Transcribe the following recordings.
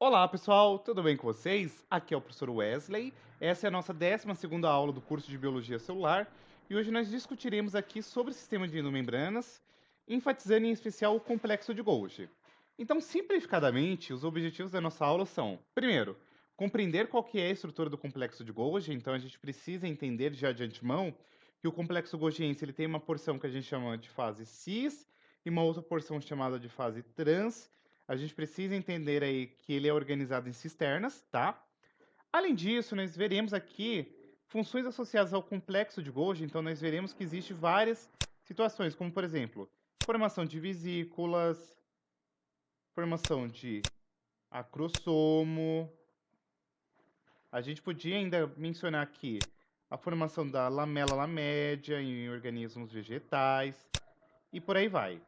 Olá, pessoal, tudo bem com vocês? Aqui é o professor Wesley. Essa é a nossa 12ª aula do curso de Biologia Celular e hoje nós discutiremos aqui sobre o sistema de endomembranas, enfatizando em especial o complexo de Golgi. Então, simplificadamente, os objetivos da nossa aula são, primeiro, compreender qual que é a estrutura do complexo de Golgi, então a gente precisa entender já de antemão que o complexo golgiense ele tem uma porção que a gente chama de fase cis e uma outra porção chamada de fase trans. A gente precisa entender aí que ele é organizado em cisternas, tá? Além disso, nós veremos aqui funções associadas ao complexo de Golgi, então nós veremos que existem várias situações, como por exemplo, formação de vesículas, formação de acrossomo. A gente podia ainda mencionar aqui a formação da lamela lamédia em organismos vegetais e por aí vai.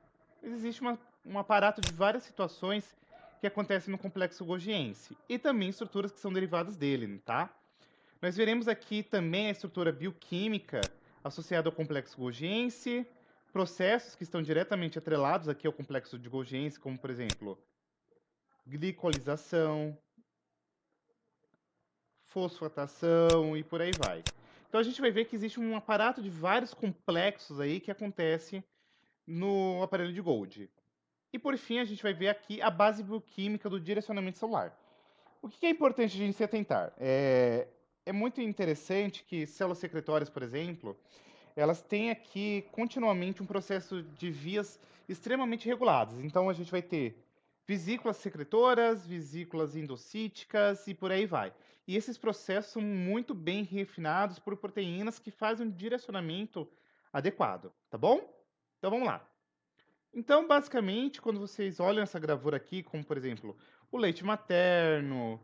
Existe um aparato de várias situações que acontecem no complexo golgiense e também estruturas que são derivadas dele, tá? Nós veremos aqui também a estrutura bioquímica associada ao complexo golgiense, processos que estão diretamente atrelados aqui ao complexo de Golgiense, como por exemplo, glicolização, fosfatação e por aí vai. Então a gente vai ver que existe um aparato de vários complexos aí que acontece no aparelho de Golgi. E por fim, a gente vai ver aqui a base bioquímica do direcionamento celular. O que é importante a gente se atentar? É muito interessante que células secretórias, por exemplo, elas têm aqui continuamente um processo de vias extremamente reguladas. Então a gente vai ter vesículas secretoras, vesículas endocíticas e por aí vai. E esses processos são muito bem refinados por proteínas que fazem um direcionamento adequado, tá bom? Então vamos lá. Então, basicamente, quando vocês olham essa gravura aqui, como por exemplo, o leite materno,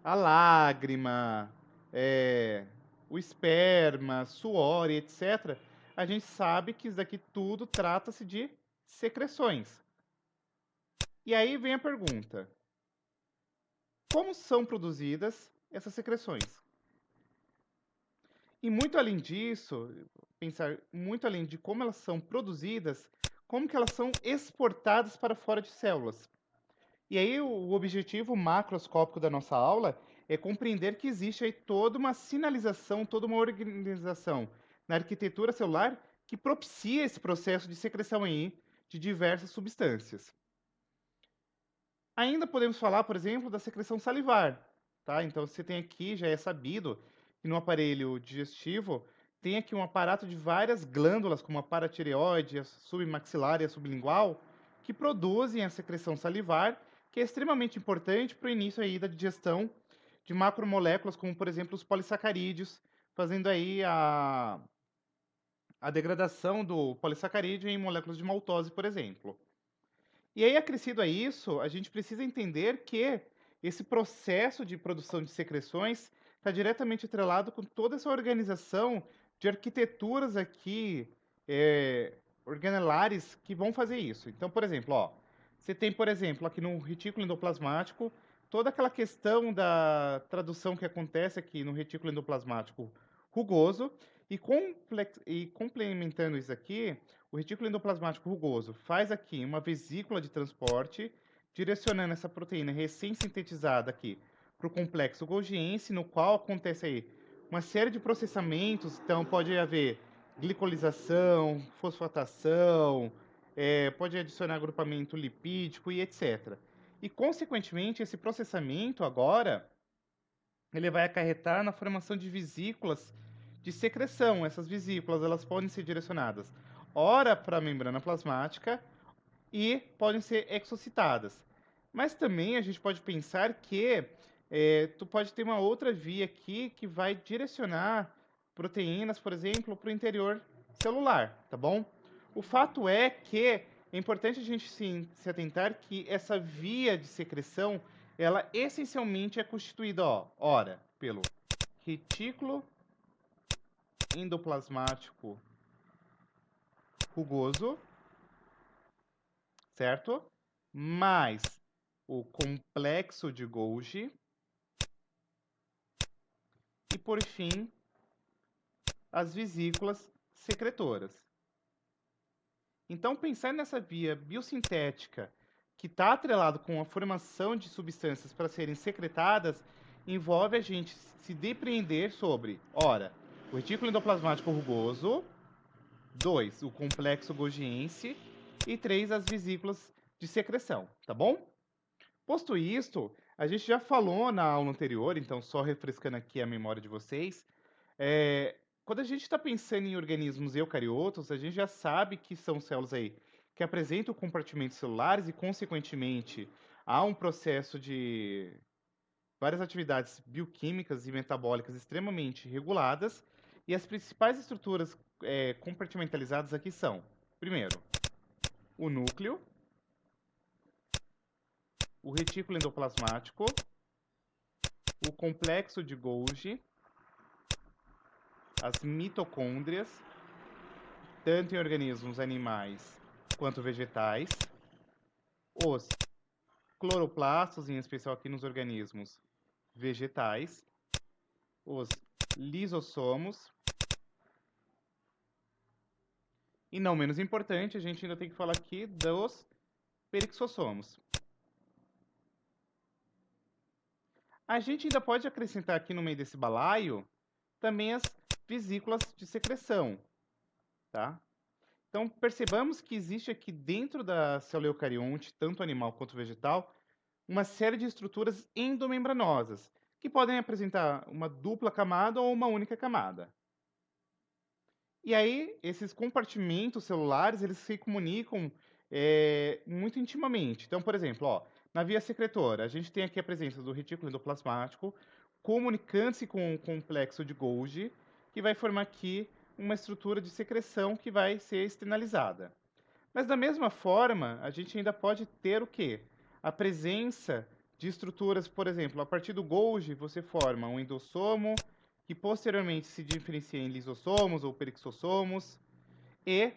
a lágrima, o esperma, suor e etc., a gente sabe que isso daqui tudo trata-se de secreções. E aí vem a pergunta: como são produzidas essas secreções? E muito além disso, pensar muito além de como elas são produzidas, como que elas são exportadas para fora de células. E aí o objetivo macroscópico da nossa aula é compreender que existe aí toda uma sinalização, toda uma organização na arquitetura celular que propicia esse processo de secreção aí de diversas substâncias. Ainda podemos falar, por exemplo, da secreção salivar, tá? Então você tem aqui, já é sabido, que no aparelho digestivo tem aqui um aparato de várias glândulas, como a paratireoide, a submaxilar e a sublingual, que produzem a secreção salivar, que é extremamente importante para o início aí da digestão de macromoléculas, como por exemplo os polissacarídeos, fazendo aí a degradação do polissacarídeo em moléculas de maltose, por exemplo. E aí, acrescido a isso, a gente precisa entender que esse processo de produção de secreções está diretamente atrelado com toda essa organização de arquiteturas aqui, organelares, que vão fazer isso. Então, por exemplo, ó, você tem, por exemplo, aqui no retículo endoplasmático, toda aquela questão da tradução que acontece aqui no retículo endoplasmático rugoso, e complementando isso aqui, o retículo endoplasmático rugoso faz aqui uma vesícula de transporte, direcionando essa proteína recém-sintetizada aqui para o complexo golgiense, no qual acontece aí uma série de processamentos. Então, pode haver glicolização, fosfatação, pode adicionar agrupamento lipídico e etc. E, consequentemente, esse processamento agora ele vai acarretar na formação de vesículas de secreção. Essas vesículas elas podem ser direcionadas ora para a membrana plasmática e podem ser exocitadas. Mas também a gente pode pensar que tu pode ter uma outra via aqui que vai direcionar proteínas, por exemplo, para o interior celular, tá bom? O fato é que é importante a gente se atentar que essa via de secreção, ela essencialmente é constituída, ó, ora, pelo retículo endoplasmático rugoso, certo? Mais o complexo de Golgi e, por fim, as vesículas secretoras. Então, pensar nessa via biosintética que está atrelado com a formação de substâncias para serem secretadas, envolve a gente se depreender sobre, ora, o retículo endoplasmático rugoso, 2, o complexo golgiense e 3, as vesículas de secreção, tá bom? Posto isto, a gente já falou na aula anterior, então só refrescando aqui a memória de vocês, quando a gente está pensando em organismos eucariotos, a gente já sabe que são células aí que apresentam compartimentos celulares e, consequentemente, há um processo de várias atividades bioquímicas e metabólicas extremamente reguladas. E as principais estruturas compartimentalizadas aqui são, primeiro, o núcleo, o retículo endoplasmático, o complexo de Golgi, as mitocôndrias, tanto em organismos animais quanto vegetais, os cloroplastos, em especial aqui nos organismos vegetais, os lisossomos, e não menos importante, a gente ainda tem que falar aqui dos perixossomos. A gente ainda pode acrescentar aqui no meio desse balaio também as vesículas de secreção, tá? Então, percebamos que existe aqui dentro da célula eucarionte, tanto animal quanto vegetal, uma série de estruturas endomembranosas, que podem apresentar uma dupla camada ou uma única camada. E aí, esses compartimentos celulares, eles se comunicam muito intimamente. Então, por exemplo, ó, na via secretora, a gente tem aqui a presença do retículo endoplasmático, comunicando-se com o complexo de Golgi, que vai formar aqui uma estrutura de secreção que vai ser externalizada. Mas da mesma forma, a gente ainda pode ter o quê? A presença de estruturas, por exemplo, a partir do Golgi você forma um endossomo, que posteriormente se diferencia em lisossomos ou perixossomos, e,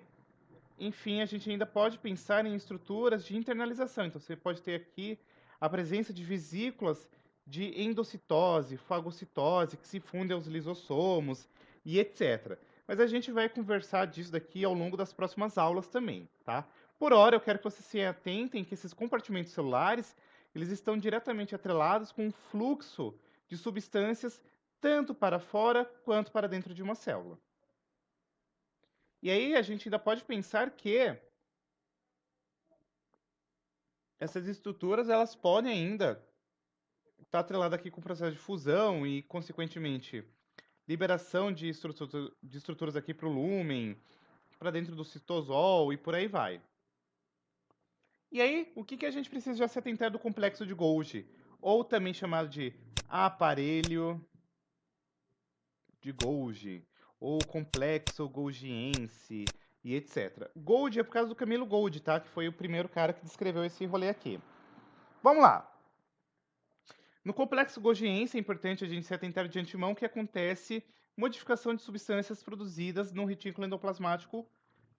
enfim, a gente ainda pode pensar em estruturas de internalização. Então você pode ter aqui a presença de vesículas de endocitose, fagocitose, que se fundem aos lisossomos e etc. Mas a gente vai conversar disso daqui ao longo das próximas aulas também, tá? Por hora, eu quero que vocês se atentem que esses compartimentos celulares, eles estão diretamente atrelados com o fluxo de substâncias tanto para fora quanto para dentro de uma célula. E aí a gente ainda pode pensar que essas estruturas elas podem ainda estar atreladas aqui com o processo de fusão e, consequentemente, liberação de estruturas aqui para o lúmen, para dentro do citosol e por aí vai. E aí, o que a gente precisa já se atentar do complexo de Golgi, ou também chamado de aparelho de Golgi, ou complexo golgiense e etc. Golgi é por causa do Camilo Golgi, tá? Que foi o primeiro cara que descreveu esse rolê aqui. Vamos lá. No complexo golgiense é importante a gente se atentar de antemão que acontece modificação de substâncias produzidas no retículo endoplasmático,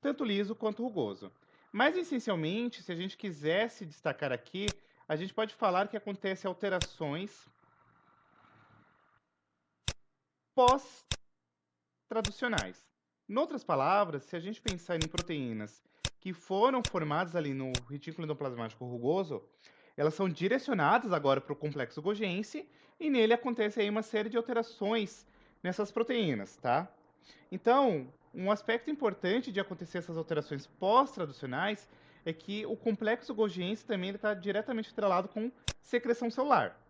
tanto liso quanto rugoso. Mas, essencialmente, se a gente quisesse destacar aqui, a gente pode falar que acontece alterações pós-traducionais. Em outras palavras, se a gente pensar em proteínas que foram formadas ali no retículo endoplasmático rugoso, elas são direcionadas agora para o complexo golgiense e nele acontece aí uma série de alterações nessas proteínas, tá? Então, um aspecto importante de acontecer essas alterações pós-traducionais é que o complexo golgiense também está diretamente atrelado com secreção celular.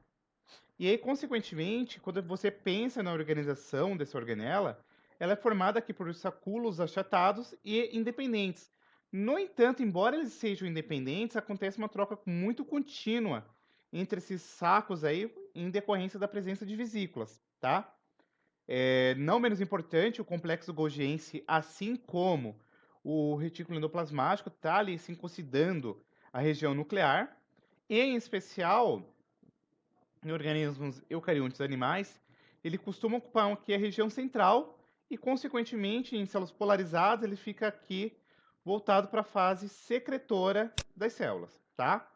E aí, consequentemente, quando você pensa na organização dessa organela, ela é formada aqui por sacúolos achatados e independentes. No entanto, embora eles sejam independentes, acontece uma troca muito contínua entre esses sacos aí em decorrência da presença de vesículas, tá? Não menos importante, o complexo golgiense, assim como o retículo endoplasmático, está ali circuncidando a região nuclear, e em especial em organismos eucariontes animais, ele costuma ocupar aqui a região central e, consequentemente, em células polarizadas, ele fica aqui voltado para a fase secretora das células, tá?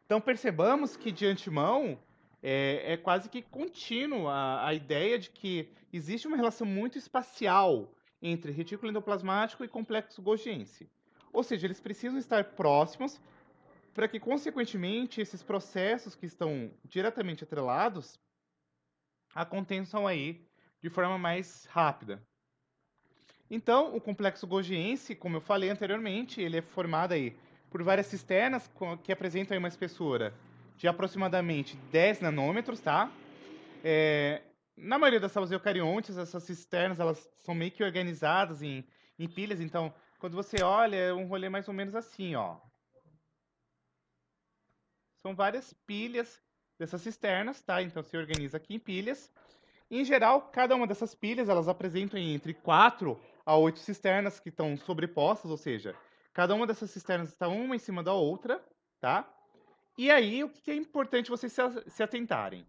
Então, percebamos que, de antemão, é quase que contínua a ideia de que existe uma relação muito espacial entre retículo endoplasmático e complexo golgiense. Ou seja, eles precisam estar próximos para que, consequentemente, esses processos que estão diretamente atrelados aconteçam aí de forma mais rápida. Então, o complexo Golgiense, como eu falei anteriormente, ele é formado aí por várias cisternas que apresentam aí uma espessura de aproximadamente 10 nanômetros, tá? Na maioria das células eucariontes, essas cisternas elas são meio que organizadas em pilhas. Então, quando você olha, é um rolê mais ou menos assim, ó. São várias pilhas dessas cisternas, tá? Então, se organiza aqui em pilhas. Em geral, cada uma dessas pilhas, elas apresentam entre 4 a 8 cisternas que estão sobrepostas, ou seja, cada uma dessas cisternas está uma em cima da outra, tá? E aí, o que é importante vocês se atentarem?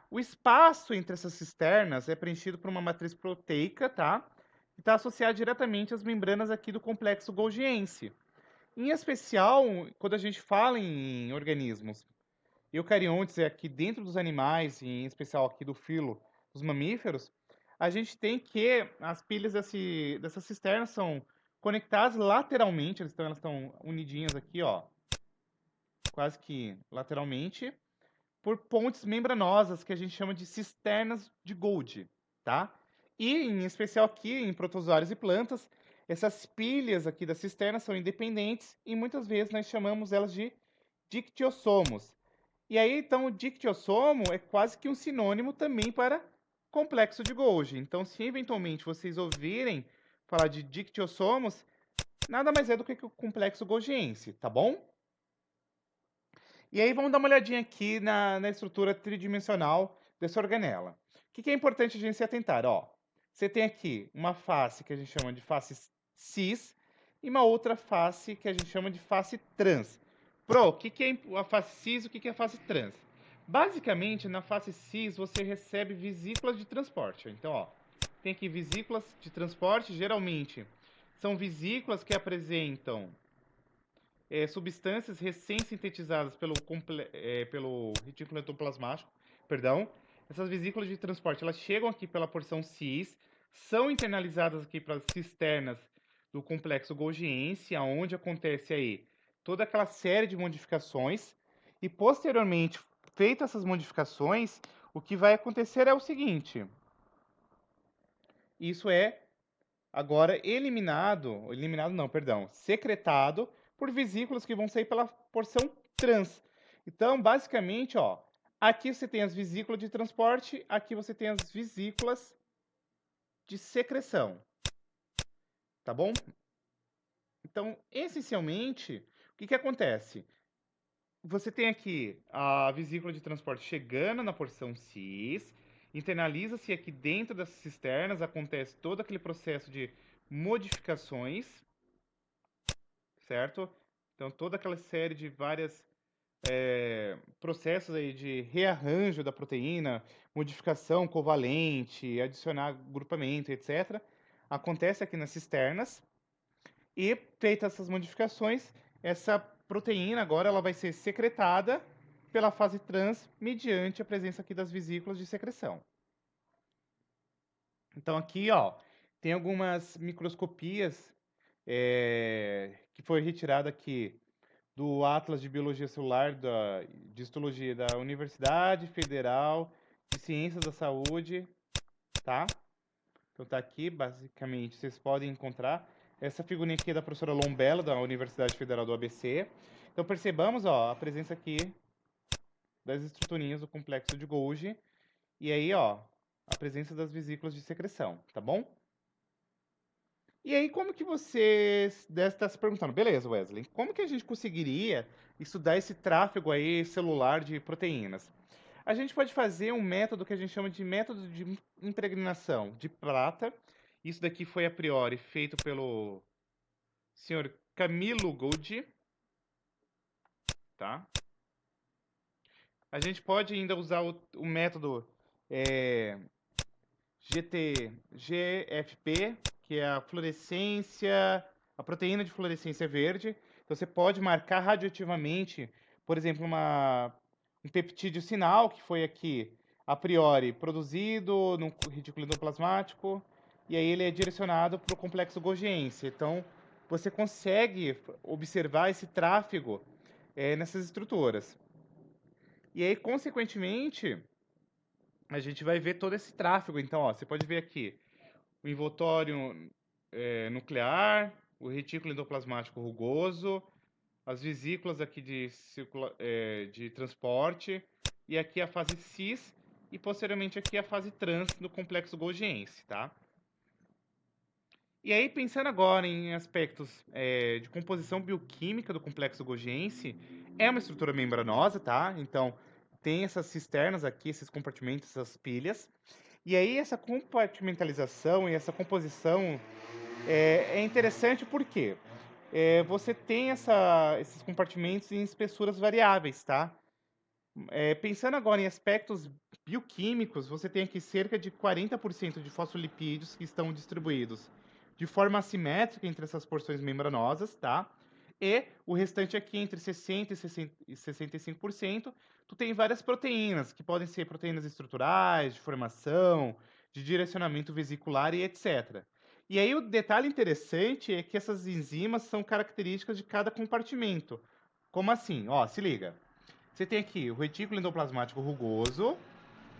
O espaço entre essas cisternas é preenchido por uma matriz proteica, tá? Que está associada diretamente às membranas aqui do complexo Golgiense. Em especial, quando a gente fala em organismos eucariontes, é aqui dentro dos animais, em especial aqui do filo dos mamíferos, a gente tem que as pilhas dessas cisternas são conectadas lateralmente, elas estão unidinhas aqui, ó, quase que lateralmente, por pontes membranosas que a gente chama de cisternas de Golgi, tá? E, em especial aqui, em protozoários e plantas, essas pilhas aqui da cisterna são independentes e muitas vezes nós chamamos elas de dictiossomos. E aí, então, o dictiossomo é quase que um sinônimo também para complexo de Golgi. Então, se eventualmente vocês ouvirem falar de dictiossomos, nada mais é do que o complexo golgiense, tá bom? E aí vamos dar uma olhadinha aqui na estrutura tridimensional dessa organela. O que é importante a gente se atentar? Ó, você tem aqui uma face que a gente chama de face cis e uma outra face que a gente chama de face trans. Pro, o que é a face cis e o que é a face trans? Basicamente, na face cis você recebe vesículas de transporte. Então, ó, tem aqui vesículas de transporte, geralmente são vesículas que apresentam substâncias recém-sintetizadas pelo retículo endoplasmático, perdão. Essas vesículas de transporte, elas chegam aqui pela porção cis, são internalizadas aqui para as cisternas do complexo golgiense, aonde acontece aí toda aquela série de modificações, e posteriormente, feitas essas modificações, o que vai acontecer é o seguinte: isso é agora eliminado não, perdão, secretado por vesículas que vão sair pela porção trans. Então, basicamente, ó, aqui você tem as vesículas de transporte, aqui você tem as vesículas de secreção, tá bom? Então, essencialmente, o que acontece? Você tem aqui a vesícula de transporte chegando na porção cis, internaliza-se aqui dentro das cisternas, acontece todo aquele processo de modificações, certo? Então, toda aquela série de várias processos aí de rearranjo da proteína, modificação covalente, adicionar grupamento, etc., acontece aqui nas cisternas. E, feitas essas modificações, essa proteína agora ela vai ser secretada pela fase trans mediante a presença aqui das vesículas de secreção. Então, aqui, ó, tem algumas microscopias que foi retirada aqui do Atlas de Biologia Celular de Histologia da Universidade Federal de Ciências da Saúde, tá? Então tá aqui, basicamente, vocês podem encontrar. Essa figurinha aqui é da professora Lombello, da Universidade Federal do ABC. Então percebamos, ó, a presença aqui das estruturinhas do complexo de Golgi. E aí, ó, a presença das vesículas de secreção, tá bom? E aí, como que você deve estar se perguntando, beleza, Wesley, como que a gente conseguiria estudar esse tráfego aí celular de proteínas? A gente pode fazer um método que a gente chama de método de impregnação de prata. Isso daqui foi a priori feito pelo senhor Camilo Golgi, tá? A gente pode ainda usar o método GFP, que é a fluorescência, a proteína de fluorescência verde. Então você pode marcar radioativamente, por exemplo, um peptídeo sinal que foi aqui a priori produzido no retículo endoplasmático e aí ele é direcionado para o complexo golgiense. Então você consegue observar esse tráfego nessas estruturas. E aí, consequentemente, a gente vai ver todo esse tráfego. Então, ó, você pode ver aqui o envoltório nuclear, o retículo endoplasmático rugoso, as vesículas aqui de transporte, e aqui a fase cis, e posteriormente aqui a fase trans do complexo Golgiense, tá? E aí, pensando agora em aspectos de composição bioquímica do complexo Golgiense, é uma estrutura membranosa, tá? Então, tem essas cisternas aqui, esses compartimentos, essas pilhas. E aí, essa compartimentalização e essa composição é interessante porque você tem esses compartimentos em espessuras variáveis, tá? Pensando agora em aspectos bioquímicos, você tem aqui cerca de 40% de fosfolipídios que estão distribuídos de forma assimétrica entre essas porções membranosas, tá? E o restante aqui, entre 60% e 65%, tu tem várias proteínas, que podem ser proteínas estruturais, de formação, de direcionamento vesicular e etc. E aí o detalhe interessante é que essas enzimas são características de cada compartimento. Como assim? Ó, se liga. Você tem aqui o retículo endoplasmático rugoso,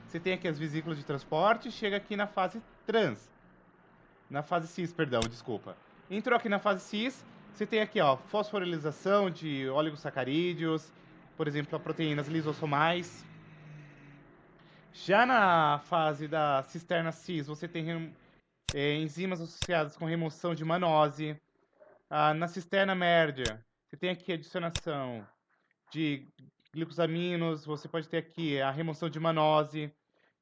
você tem aqui as vesículas de transporte, chega aqui na fase trans, na fase cis, perdão, desculpa. Entrou aqui na fase cis, você tem aqui, ó, fosforilização de oligosacarídeos, por exemplo, a proteínas lisossomais. Já na fase da cisterna cis, você tem enzimas associadas com remoção de manose. Na cisterna média, você tem aqui a adicionação de glicosaminos, você pode ter aqui a remoção de manose.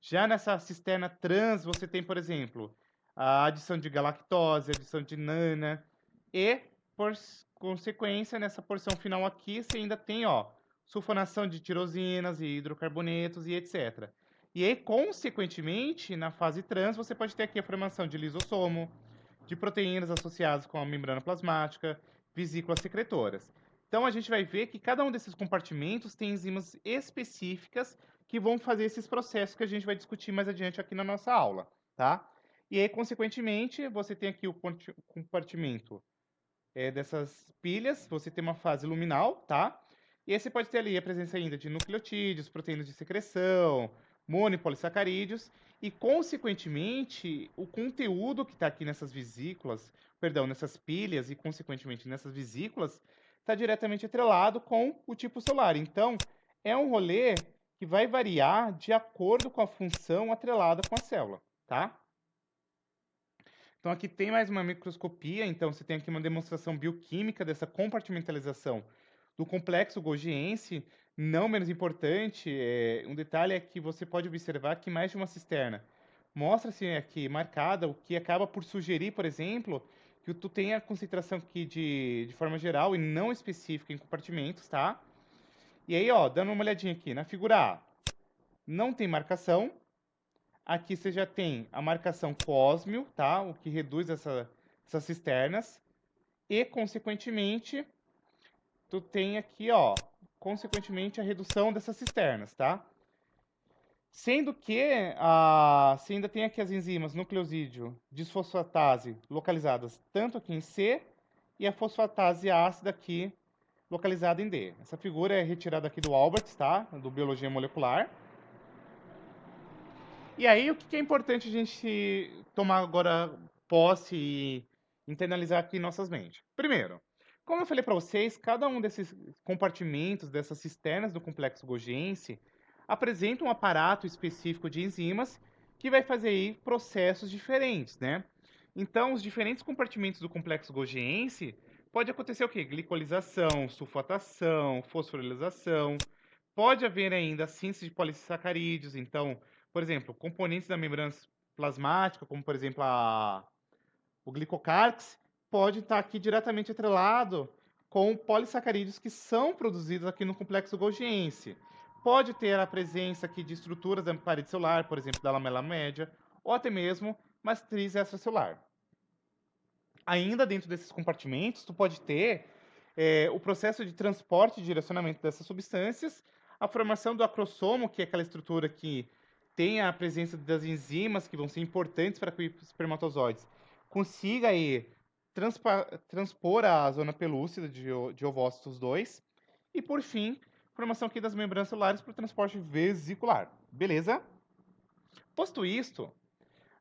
Já nessa cisterna trans, você tem, por exemplo, a adição de galactose, a adição de nana. E, por consequência, nessa porção final aqui, você ainda tem, ó, sulfonação de tirosinas e hidrocarbonetos e etc. E aí, consequentemente, na fase trans, você pode ter aqui a formação de lisossomo, de proteínas associadas com a membrana plasmática, vesículas secretoras. Então a gente vai ver que cada um desses compartimentos tem enzimas específicas que vão fazer esses processos que a gente vai discutir mais adiante aqui na nossa aula, tá? E aí, consequentemente, você tem aqui o compartimento dessas pilhas, você tem uma fase luminal, tá? E aí você pode ter ali a presença ainda de nucleotídeos, proteínas de secreção, monopolisacarídeos, e, consequentemente, o conteúdo que está aqui nessas vesículas, perdão, nessas pilhas e, consequentemente, nessas vesículas, está diretamente atrelado com o tipo celular. Então, é um rolê que vai variar de acordo com a função atrelada com a célula, tá? Então aqui tem mais uma microscopia, então você tem aqui uma demonstração bioquímica dessa compartimentalização do complexo Golgiense. Não menos importante, um detalhe é que você pode observar que mais de uma cisterna mostra-se aqui marcada, o que acaba por sugerir, por exemplo, que tu tem a concentração aqui de forma geral e não específica em compartimentos, tá? E aí, ó, dando uma olhadinha aqui, na figura A, não tem marcação. Aqui você já tem a marcação cósmio, tá? O que reduz essas cisternas. E, consequentemente, tu tem aqui, ó, consequentemente, a redução dessas cisternas, tá? Sendo que você ainda tem aqui as enzimas nucleosídeo disfosfatase localizadas tanto aqui em C e a fosfatase ácida aqui localizada em D. Essa figura é retirada aqui do Albert, tá? Do Biologia Molecular. E aí, o que é importante a gente tomar agora posse e internalizar aqui em nossas mentes? Primeiro, como eu falei para vocês, cada um desses compartimentos, dessas cisternas do complexo Golgiense, apresenta um aparato específico de enzimas que vai fazer aí processos diferentes, né? Então, os diferentes compartimentos do complexo Golgiense pode acontecer o quê? Glicolização, sulfatação, fosforilização. Pode haver ainda síntese de polissacarídeos, então, por exemplo, componentes da membrana plasmática, como por exemplo o glicocártex, pode estar aqui diretamente atrelado com polissacarídeos que são produzidos aqui no complexo Golgiense. Pode ter a presença aqui de estruturas da parede celular, por exemplo, da lamela média, ou até mesmo matriz extracelular. Ainda dentro desses compartimentos, tu pode ter o processo de transporte e direcionamento dessas substâncias, a formação do acrossomo, que é aquela estrutura que tem a presença das enzimas que vão ser importantes para que os espermatozoides consiga aí transpor a zona pelúcida de ovócitos 2. E, por fim, formação aqui das membranas celulares para o transporte vesicular. Beleza? Posto isto,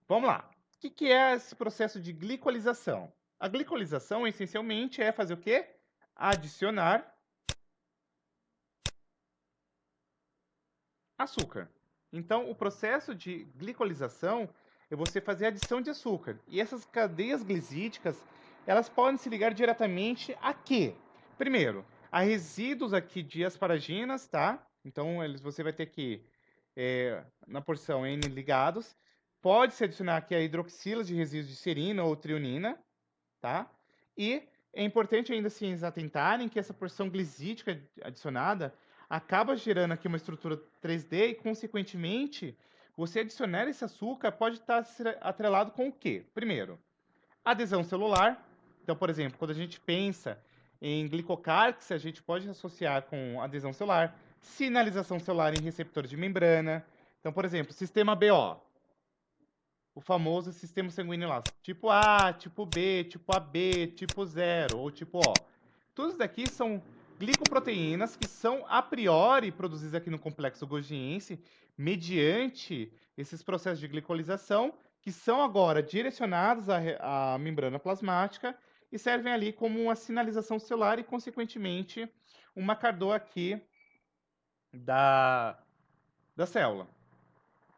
vamos lá. O que é esse processo de glicolização? A glicolização, essencialmente, é fazer o quê? Adicionar açúcar. Então, o processo de glicolização é você fazer a adição de açúcar. E essas cadeias glicídicas, elas podem se ligar diretamente a quê? Primeiro, a resíduos aqui de asparaginas, tá? Então, você vai ter que, na porção N ligados, pode se adicionar aqui a hidroxilas de resíduos de serina ou trionina, tá? E é importante ainda assim atentarem que essa porção glicídica adicionada acaba gerando aqui uma estrutura 3D e, consequentemente, você adicionar esse açúcar pode estar atrelado com o quê? Primeiro, adesão celular. Então, por exemplo, quando a gente pensa em glicocártex, a gente pode associar com adesão celular, sinalização celular em receptores de membrana. Então, por exemplo, sistema BO, o famoso sistema sanguíneo lá, tipo A, tipo B, tipo AB, tipo 0 ou tipo O. Todos daqui são glicoproteínas que são a priori produzidas aqui no complexo Golgiense mediante esses processos de glicolização que são agora direcionados à membrana plasmática e servem ali como uma sinalização celular e, consequentemente, um marcador aqui da, da célula.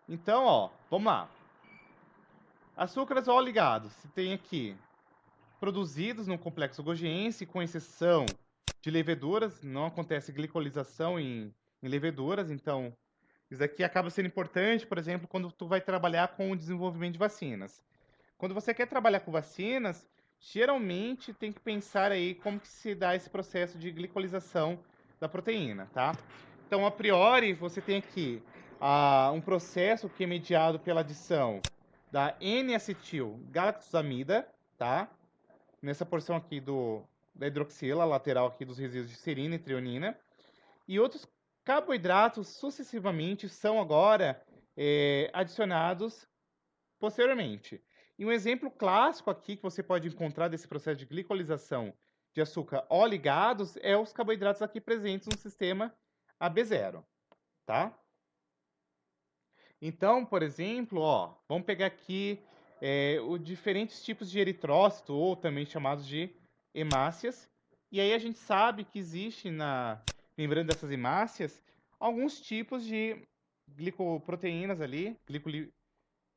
Então, ó, vamos lá. Açúcares ou ligados, se tem aqui produzidos no complexo Golgiense, com exceção de leveduras, não acontece glicolização em leveduras, então isso aqui acaba sendo importante, por exemplo, quando tu vai trabalhar com o desenvolvimento de vacinas. Quando você quer trabalhar com vacinas, geralmente tem que pensar aí como que se dá esse processo de glicolização da proteína, tá? Então, a priori, você tem aqui um processo que é mediado pela adição da N-acetil-galactosamida, tá? Nessa porção aqui da hidroxila lateral aqui dos resíduos de serina e trionina. E outros carboidratos sucessivamente são agora adicionados posteriormente. E um exemplo clássico aqui que você pode encontrar desse processo de glicolização de açúcar ó ligados é os carboidratos aqui presentes no sistema AB0, tá? Então, por exemplo, ó, vamos pegar aqui os diferentes tipos de eritrócito, ou também chamados de hemácias. E aí a gente sabe que existe na membrana dessas hemácias alguns tipos de glicoproteínas ali,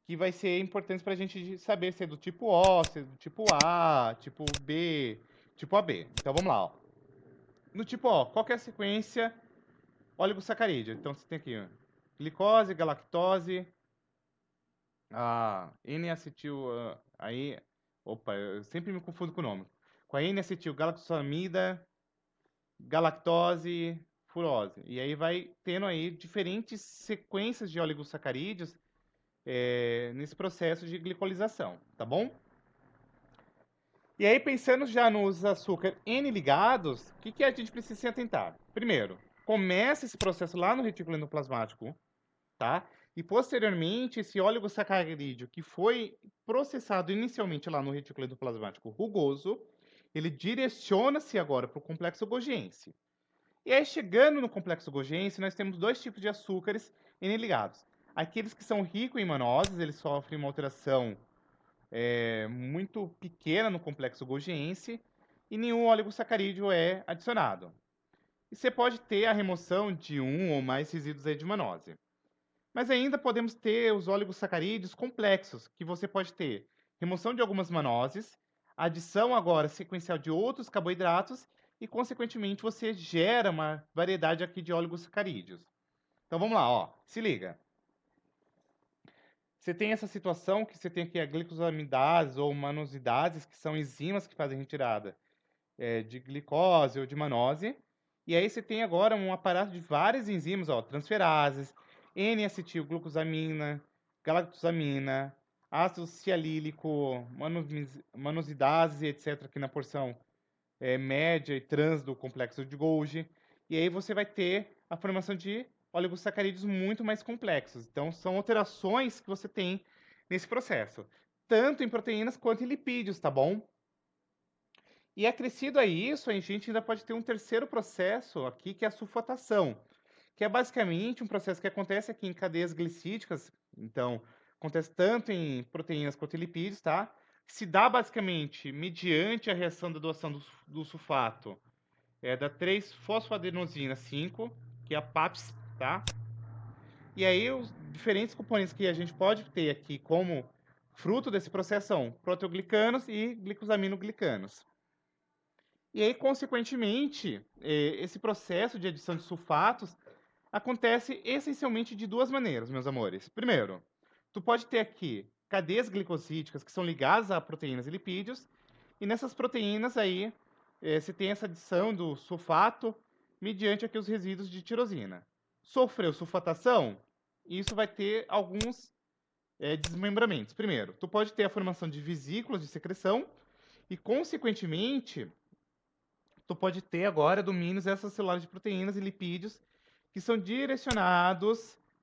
que vai ser importante para a gente saber se é do tipo O, se é do tipo A, tipo B, tipo AB. Então vamos lá, ó. No tipo O, qual que é a sequência oligosacarídea? Então você tem aqui, ó, glicose, galactose, N-acetil, aí, opa, eu sempre me confundo com o nome. Com a N-acetil galactosamida, galactose, furose. E aí vai tendo aí diferentes sequências de oligosacarídeos nesse processo de glicolização, tá bom? E aí, pensando já nos açúcar N-ligados, o que a gente precisa se atentar? Primeiro, começa esse processo lá no retículo endoplasmático, tá? E posteriormente, esse oligosacarídeo que foi processado inicialmente lá no retículo endoplasmático rugoso, ele direciona-se agora para o complexo Golgiense. E aí, chegando no complexo Golgiense, nós temos dois tipos de açúcares N-ligados. Aqueles que são ricos em manoses, eles sofrem uma alteração muito pequena no complexo Golgiense e nenhum oligosacarídeo é adicionado. E você pode ter a remoção de um ou mais resíduos aí de manose. Mas ainda podemos ter os oligosacarídeos complexos, que você pode ter remoção de algumas manoses, adição agora sequencial de outros carboidratos e, consequentemente, você gera uma variedade aqui de oligosacarídeos. Então vamos lá, ó, se liga. Você tem essa situação que você tem aqui a glicosamidase ou manosidases, que são enzimas que fazem retirada de glicose ou de manose. E aí você tem agora um aparato de várias enzimas, ó, transferases, N-acetilglucosamina, galactosamina, ácido cialílico, manosidases, etc., aqui na porção média e trans do complexo de Golgi. E aí você vai ter a formação de oligosacarídeos muito mais complexos. Então, são alterações que você tem nesse processo, tanto em proteínas quanto em lipídios, tá bom? E acrescido a isso, a gente ainda pode ter um terceiro processo aqui, que é a sulfatação, que a gente ainda pode ter um terceiro processo aqui, que é a sulfatação, que é basicamente um processo que acontece aqui em cadeias glicídicas, então acontece tanto em proteínas quanto em lipídios, tá? Se dá basicamente mediante a reação da doação do sulfato da 3-fosfoadenosina 5, que é a PAPS, tá? E aí os diferentes componentes que a gente pode ter aqui como fruto desse processo são proteoglicanos e glicosaminoglicanos. E aí, consequentemente, esse processo de adição de sulfatos acontece essencialmente de duas maneiras, meus amores. Primeiro, tu pode ter aqui cadeias glicosídicas que são ligadas a proteínas e lipídios, e nessas proteínas aí você tem essa adição do sulfato mediante aqui os resíduos de tirosina. Sofreu sulfatação, isso vai ter alguns desmembramentos. Primeiro, tu pode ter a formação de vesículas de secreção e, consequentemente, tu pode ter agora domínios extracelulares de proteínas e lipídios que são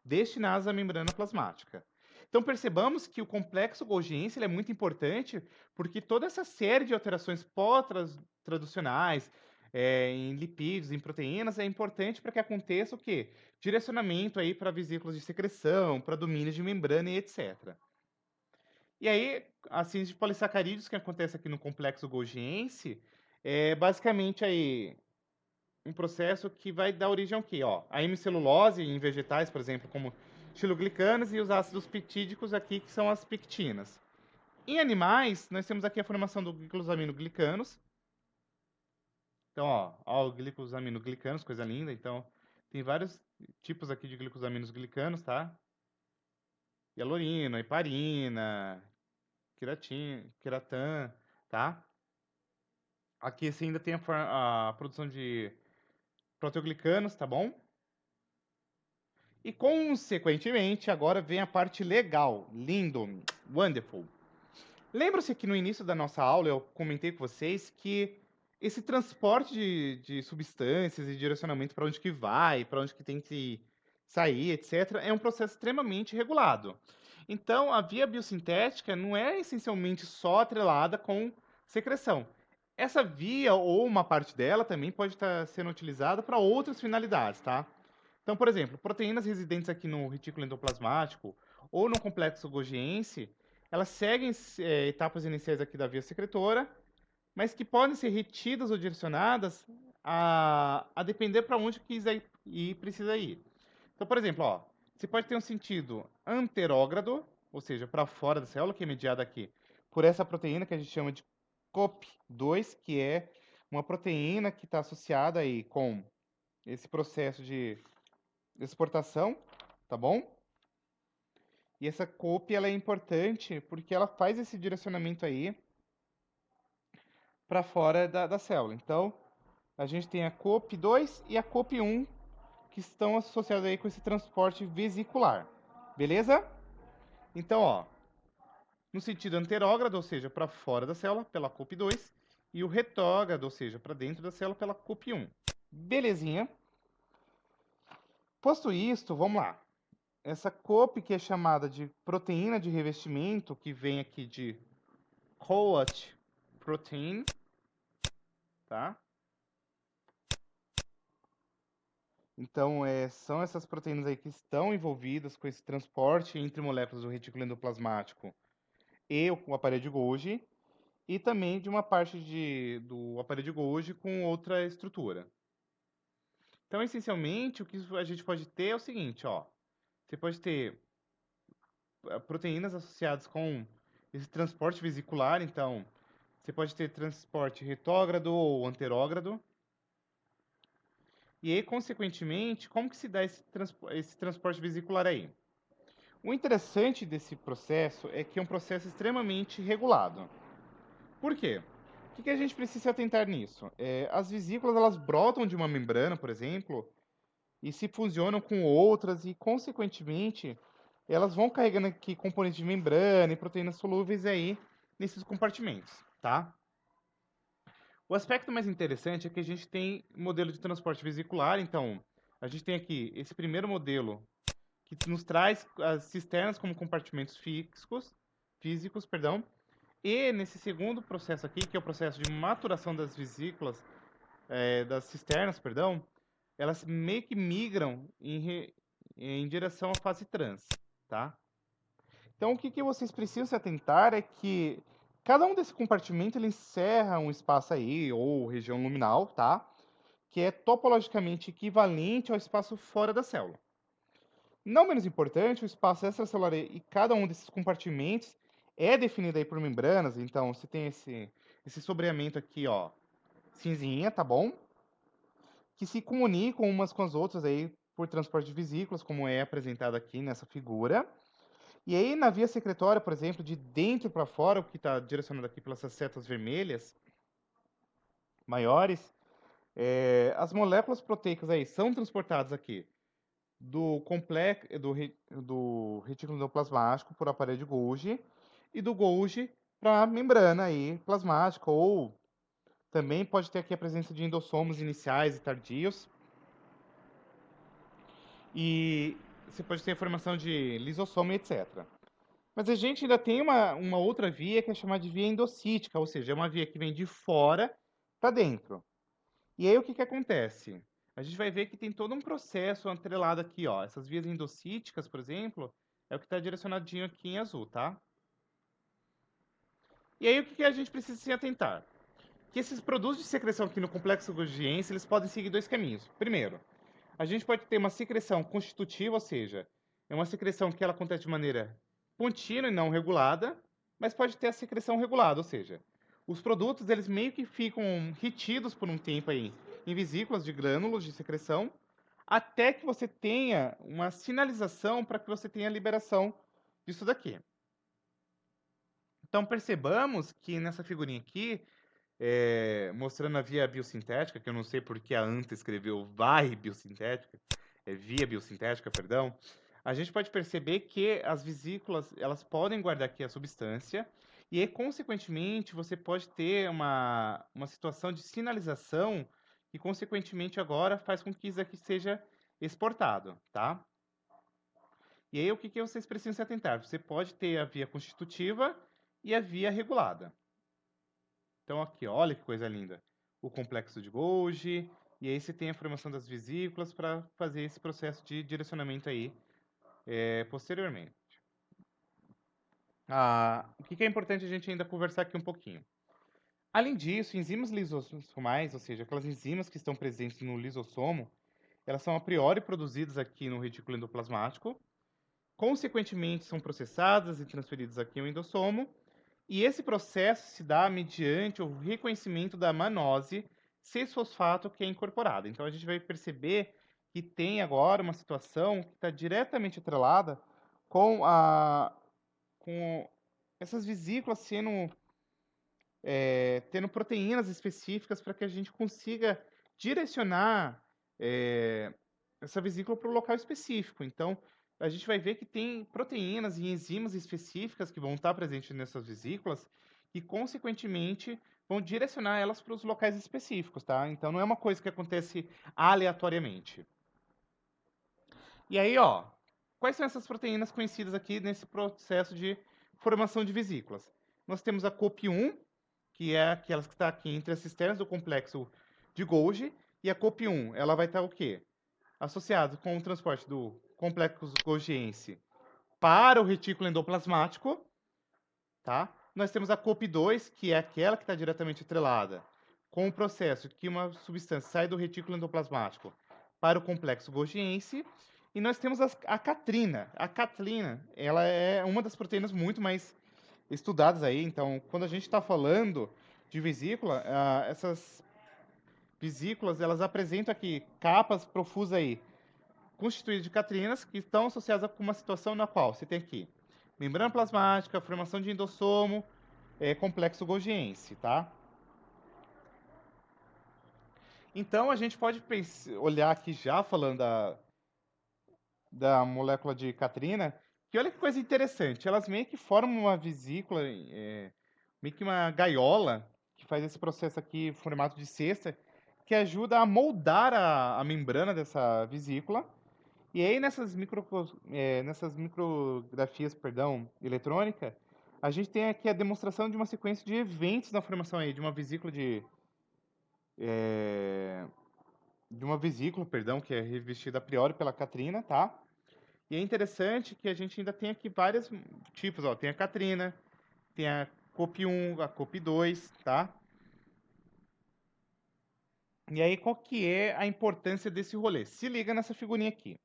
destinados à membrana plasmática. Então percebamos que o complexo Golgiense ele é muito importante porque toda essa série de alterações pós-traducionais em lipídios, em proteínas, é importante para que aconteça o quê? Direcionamento aí para vesículas de secreção, para domínios de membrana e etc. E aí, a síntese de polissacarídeos que acontece aqui no complexo Golgiense é basicamente aí um processo que vai dar origem ao quê? Ó, a hemicelulose em vegetais, por exemplo, como xiloglicanas e os ácidos peptídicos aqui, que são as pectinas. Em animais, nós temos aqui a formação do glicosaminoglicanos. Então, ó, o glicosaminoglicanos, coisa linda. Então, tem vários tipos aqui de glicosaminoglicanos, tá? Hialurina, heparina, queratin, tá? Aqui você ainda tem a produção de proteoglicanos, tá bom? E, consequentemente, agora vem a parte legal. Lindo, wonderful. Lembra-se que no início da nossa aula eu comentei com vocês que esse transporte de substâncias e direcionamento para onde que vai, para onde que tem que sair, etc., é um processo extremamente regulado. Então, a via biosintética não é essencialmente só atrelada com secreção. Essa via ou uma parte dela também pode estar sendo utilizada para outras finalidades, tá? Então, por exemplo, proteínas residentes aqui no retículo endoplasmático ou no complexo Golgiense, elas seguem etapas iniciais aqui da via secretora, mas que podem ser retidas ou direcionadas a depender para onde quiser ir e precisa ir. Então, por exemplo, ó, você pode ter um sentido anterógrado, ou seja, para fora da célula, que é mediada aqui por essa proteína que a gente chama de COP2, que é uma proteína que está associada aí com esse processo de exportação, tá bom? E essa COP ela é importante porque ela faz esse direcionamento aí para fora da célula. Então, a gente tem a COP2 e a COP1 que estão associadas aí com esse transporte vesicular. Beleza? Então, ó, no sentido anterógrado, ou seja, para fora da célula, pela COP2, e o retrógrado, ou seja, para dentro da célula, pela COP1. Belezinha? Posto isto, vamos lá. Essa COP, que é chamada de proteína de revestimento, que vem aqui de coat protein, tá? Então, são essas proteínas aí que estão envolvidas com esse transporte entre moléculas do retículo endoplasmático e o aparelho de Golgi, e também de uma parte do aparelho de Golgi com outra estrutura. Então, essencialmente, o que a gente pode ter é o seguinte, ó. Você pode ter proteínas associadas com esse transporte vesicular, então, você pode ter transporte retrógrado ou anterógrado. E aí, consequentemente, como que se dá esse transporte vesicular aí? O interessante desse processo é que é um processo extremamente regulado. Por quê? O que a gente precisa se atentar nisso? As vesículas elas brotam de uma membrana, por exemplo, e se fusionam com outras e, consequentemente, elas vão carregando aqui componentes de membrana e proteínas solúveis aí nesses compartimentos, tá? O aspecto mais interessante é que a gente tem modelo de transporte vesicular, então a gente tem aqui esse primeiro modelo que nos traz as cisternas como compartimentos físicos, perdão, E nesse segundo processo aqui, que é o processo de maturação das vesículas, das cisternas, perdão, elas meio que migram em direção à fase trans, tá? Então, o que que vocês precisam se atentar é que cada um desses compartimentos ele encerra um espaço aí, ou região luminal, tá? Que é topologicamente equivalente ao espaço fora da célula. Não menos importante, o espaço extracelular e cada um desses compartimentos é definido aí por membranas, então você tem esse sombreamento aqui, ó, cinzinha, tá bom? Que se comunicam umas com as outras aí por transporte de vesículas, como é apresentado aqui nessa figura. E aí, na via secretória, por exemplo, de dentro para fora, o que está direcionado aqui pelas setas vermelhas maiores, as moléculas proteicas aí são transportadas aqui do complexo do retículo endoplasmático por aparelho de Golgi e do Golgi para a membrana aí plasmática, ou também pode ter aqui a presença de endossomos iniciais e tardios. E você pode ter a formação de lisossomo e etc. Mas a gente ainda tem uma outra via que é chamada de via endocítica, ou seja, é uma via que vem de fora para dentro. E aí o que que acontece? A gente vai ver que tem todo um processo atrelado aqui, ó. Essas vias endocíticas, por exemplo, é o que está direcionadinho aqui em azul, tá? E aí o que que a gente precisa se atentar? Que esses produtos de secreção aqui no complexo Golgiense, eles podem seguir dois caminhos. Primeiro, a gente pode ter uma secreção constitutiva, ou seja, é uma secreção que ela acontece de maneira contínua e não regulada, mas pode ter a secreção regulada, ou seja, os produtos eles meio que ficam retidos por um tempo aí em vesículas de grânulos de secreção, até que você tenha uma sinalização para que você tenha a liberação disso daqui. Então percebamos que nessa figurinha aqui, mostrando a via biosintética, que eu não sei porque a ANTA escreveu vai biosintética, via biosintética, perdão, a gente pode perceber que as vesículas elas podem guardar aqui a substância e, aí, consequentemente, você pode ter uma situação de sinalização que, consequentemente, agora faz com que isso aqui seja exportado, tá? E aí, o que que vocês precisam se atentar? Você pode ter a via constitutiva e a via regulada. Então aqui, olha que coisa linda. O complexo de Golgi, e aí você tem a formação das vesículas para fazer esse processo de direcionamento aí posteriormente. O que que é importante a gente ainda conversar aqui um pouquinho? Além disso, enzimas lisossomais, ou seja, aquelas enzimas que estão presentes no lisossomo, elas são a priori produzidas aqui no retículo endoplasmático, consequentemente são processadas e transferidas aqui ao endossomo, e esse processo se dá mediante o reconhecimento da manose cis-fosfato que é incorporada. Então a gente vai perceber que tem agora uma situação que está diretamente atrelada com com essas vesículas tendo proteínas específicas para que a gente consiga direcionar essa vesícula para o local específico. Então, a gente vai ver que tem proteínas e enzimas específicas que vão estar presentes nessas vesículas e, consequentemente, vão direcionar elas para os locais específicos, tá? Então, não é uma coisa que acontece aleatoriamente. E aí, ó, quais são essas proteínas conhecidas aqui nesse processo de formação de vesículas? Nós temos a COP1, que é aquelas que está aqui entre as cisternas do complexo de Golgi, e a COP1, ela vai estar o quê? Associado com o transporte do complexo golgiense para o retículo endoplasmático, tá? Nós temos a COP2, que é aquela que está diretamente atrelada com o processo que uma substância sai do retículo endoplasmático para o complexo golgiense. E nós temos a catrina. A catrina, ela é uma das proteínas muito mais estudadas aí. Então, quando a gente está falando de vesícula, essas vesículas, elas apresentam aqui capas profusas aí, constituídas de catrinas, que estão associadas com uma situação na qual você tem aqui membrana plasmática, formação de endossomo, complexo golgiense, tá? Então, a gente pode olhar aqui já, falando da molécula de catrina, que olha que coisa interessante, elas meio que formam uma vesícula, meio que uma gaiola, que faz esse processo aqui, formato de cesta, que ajuda a moldar a membrana dessa vesícula. E aí, nessas micrografias, perdão, eletrônica, a gente tem aqui a demonstração de uma sequência de eventos na formação aí, de uma vesícula, perdão, que é revestida a priori pela catrina, tá? E é interessante que a gente ainda tem aqui vários tipos, ó. Tem a catrina, tem a COP1, a COP2, tá? E aí, qual que é a importância desse rolê? Se liga nessa figurinha aqui.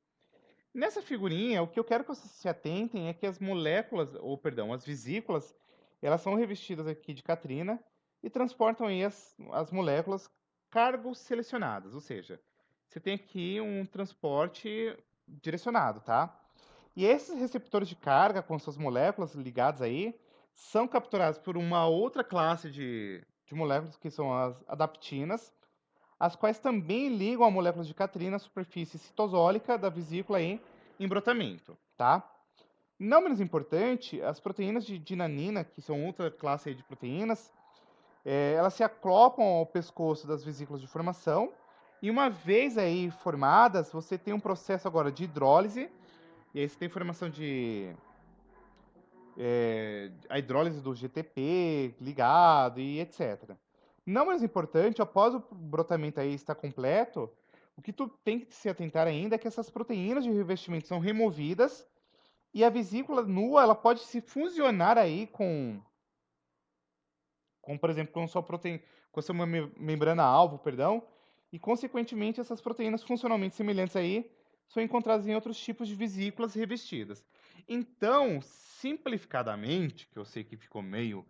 Nessa figurinha, o que eu quero que vocês se atentem é que as moléculas, ou perdão, as vesículas, elas são revestidas aqui de catrina e transportam aí as moléculas cargos selecionadas, ou seja, você tem aqui um transporte direcionado, tá? E esses receptores de carga com suas moléculas ligadas aí são capturados por uma outra classe de moléculas que são as adaptinas, as quais também ligam a moléculas de catrina à superfície citosólica da vesícula em brotamento, tá? Não menos importante, as proteínas de dinanina, que são outra classe aí de proteínas, elas se acoplam ao pescoço das vesículas de formação, e uma vez aí formadas, você tem um processo agora de hidrólise, e aí você tem formação de a hidrólise do GTP ligado e etc. Não menos importante, após o brotamento aí estar completo, o que tu tem que se atentar ainda é que essas proteínas de revestimento são removidas e a vesícula nua ela pode se fusionar aí por exemplo, com a sua membrana alvo, perdão, e consequentemente essas proteínas funcionalmente semelhantes aí são encontradas em outros tipos de vesículas revestidas. Então, simplificadamente, que eu sei que ficou meio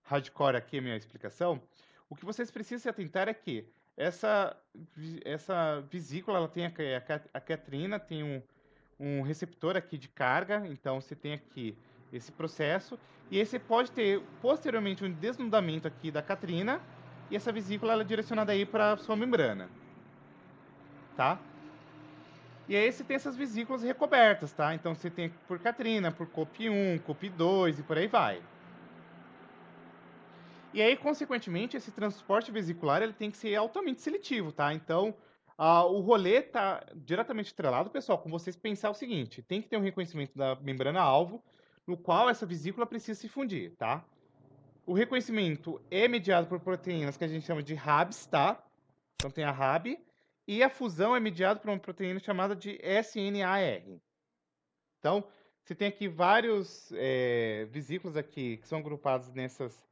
hardcore aqui a minha explicação, o que vocês precisam se atentar é que essa vesícula ela tem a catrina, tem um receptor aqui de carga, então você tem aqui esse processo, e aí você pode ter posteriormente um desnudamento aqui da catrina, e essa vesícula ela é direcionada aí para sua membrana, tá? E aí você tem essas vesículas recobertas, tá? Então você tem por catrina, por COP1, COP2 e por aí vai. E aí, consequentemente, esse transporte vesicular ele tem que ser altamente seletivo, tá? Então, o rolê está diretamente atrelado, pessoal, com vocês pensar o seguinte: tem que ter um reconhecimento da membrana-alvo, no qual essa vesícula precisa se fundir, tá? O reconhecimento é mediado por proteínas que a gente chama de RABs, tá? Então tem a RAB, e a fusão é mediada por uma proteína chamada de SNAR. Então, você tem aqui vários vesículos aqui que são agrupados nessas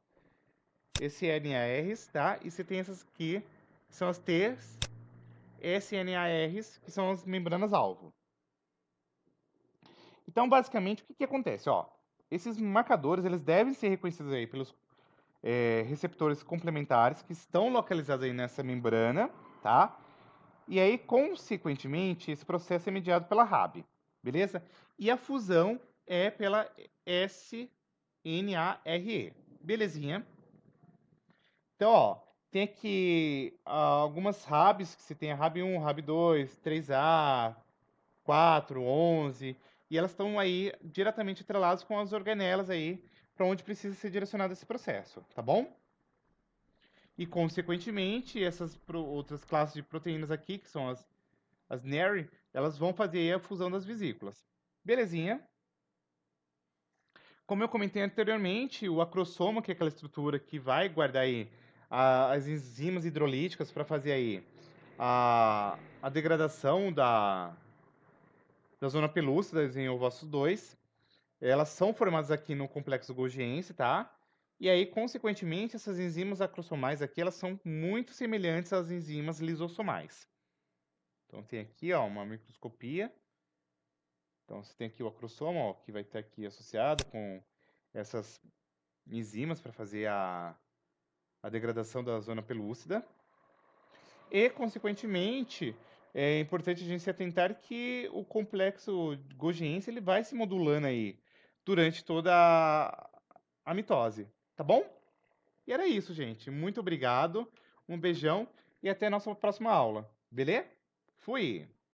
SNARs, tá? E você tem essas aqui, que são as T's, SNARs, que são as membranas-alvo. Então, basicamente, o que acontece? Ó, esses marcadores eles devem ser reconhecidos aí pelos receptores complementares que estão localizados aí nessa membrana, tá? E aí, consequentemente, esse processo é mediado pela RAB, beleza? E a fusão é pela SNARE, belezinha? Então, ó, tem aqui algumas RABs, que você tem a RAB1, RAB2, 3A, 4, 11, e elas estão aí diretamente atreladas com as organelas aí, para onde precisa ser direcionado esse processo, tá bom? E, consequentemente, essas outras classes de proteínas aqui, que são as NERI, elas vão fazer aí a fusão das vesículas. Belezinha? Como eu comentei anteriormente, o acrossoma, que é aquela estrutura que vai guardar aí as enzimas hidrolíticas para fazer aí a degradação da zona pelúcida em ovócitos 2, elas são formadas aqui no complexo golgiense, tá? E aí, consequentemente, essas enzimas acrossomais aqui, elas são muito semelhantes às enzimas lisossomais. Então, tem aqui, ó, uma microscopia. Então, você tem aqui o acrossoma, ó, que vai estar aqui associado com essas enzimas para fazer a degradação da zona pelúcida. E, consequentemente, é importante a gente se atentar que o complexo golgiense ele vai se modulando aí durante toda a mitose, tá bom? E era isso, gente. Muito obrigado, um beijão e até a nossa próxima aula, beleza? Fui!